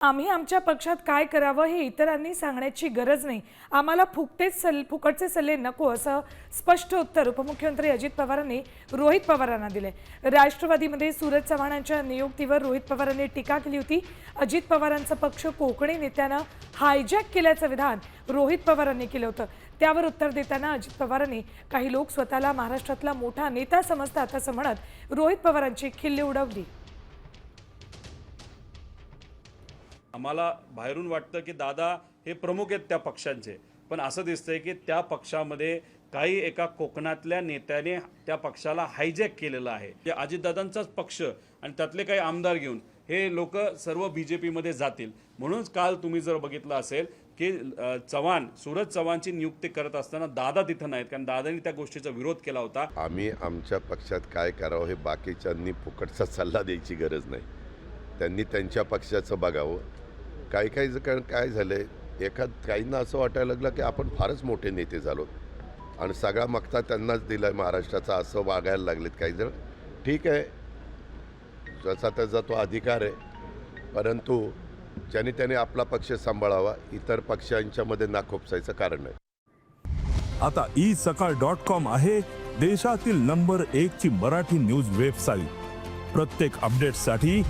आम्ही आमच्या पक्षात काय करावं हे इतरांनी सांगण्याची गरज नाही. आम्हाला फुकटचे सल्ले नको, असं स्पष्ट उत्तर उपमुख्यमंत्री अजित पवारांनी रोहित पवारांना दिले. राष्ट्रवादीमध्ये सूरज चव्हाणांच्या नियुक्तीवर रोहित पवारांनी टीका केली होती. अजित पवारांचा पक्ष कोकणी नेत्यानं हायजॅक केल्याचं विधान रोहित पवारांनी केलं होतं. त्यावर उत्तर देताना अजित पवारांनी काही लोक स्वतःला महाराष्ट्रातला मोठा नेता समजतात असं म्हणत रोहित पवारांची खिल्ली उडवली. आम्हाला बाहेरून वाटतं की दादा हे प्रमुख आहेत त्या पक्षांचे, पण असं दिसतंय की त्या पक्षामध्ये काही एका कोकणातल्या नेत्याने त्या पक्षाला हायजॅक केलेलं आहे. जे अजितदादांचाच पक्ष आणि त्यातले काही आमदार घेऊन हे लोक सर्व बीजेपीमध्ये जातील. म्हणूनच काल तुम्ही जर बघितलं असेल की सूरज चव्हाणची नियुक्ती करत असताना दादा तिथं नाहीत, कारण दादांनी त्या गोष्टीचा विरोध केला होता. आम्ही आमच्या पक्षात काय करावं हे बाकीच्यांनी फुकटचा सल्ला द्यायची गरज नाही. त्यांनी त्यांच्या पक्षाचं बघावं. काही कारण काय झालंय, काहींना असं वाटायला लागलं की आपण फारच मोठे नेते झालो आणि सगळा मक्ता त्यांनाच दिला महाराष्ट्राचा, असं वागायला लागलेत काही जण. ठीक आहे, जसा त्याचा तो अधिकार आहे, परंतु ज्याने त्याने आपला पक्ष सांभाळावा, इतर पक्षांच्यामध्ये नाखोपसायचं कारण नाही. आता isakal.com आहे देशातील नंबर 1 ची मराठी न्यूज वेबसाईट. प्रत्येक अपडेटसाठी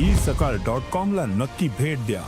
isakal.com ला नक्की भेट द्या.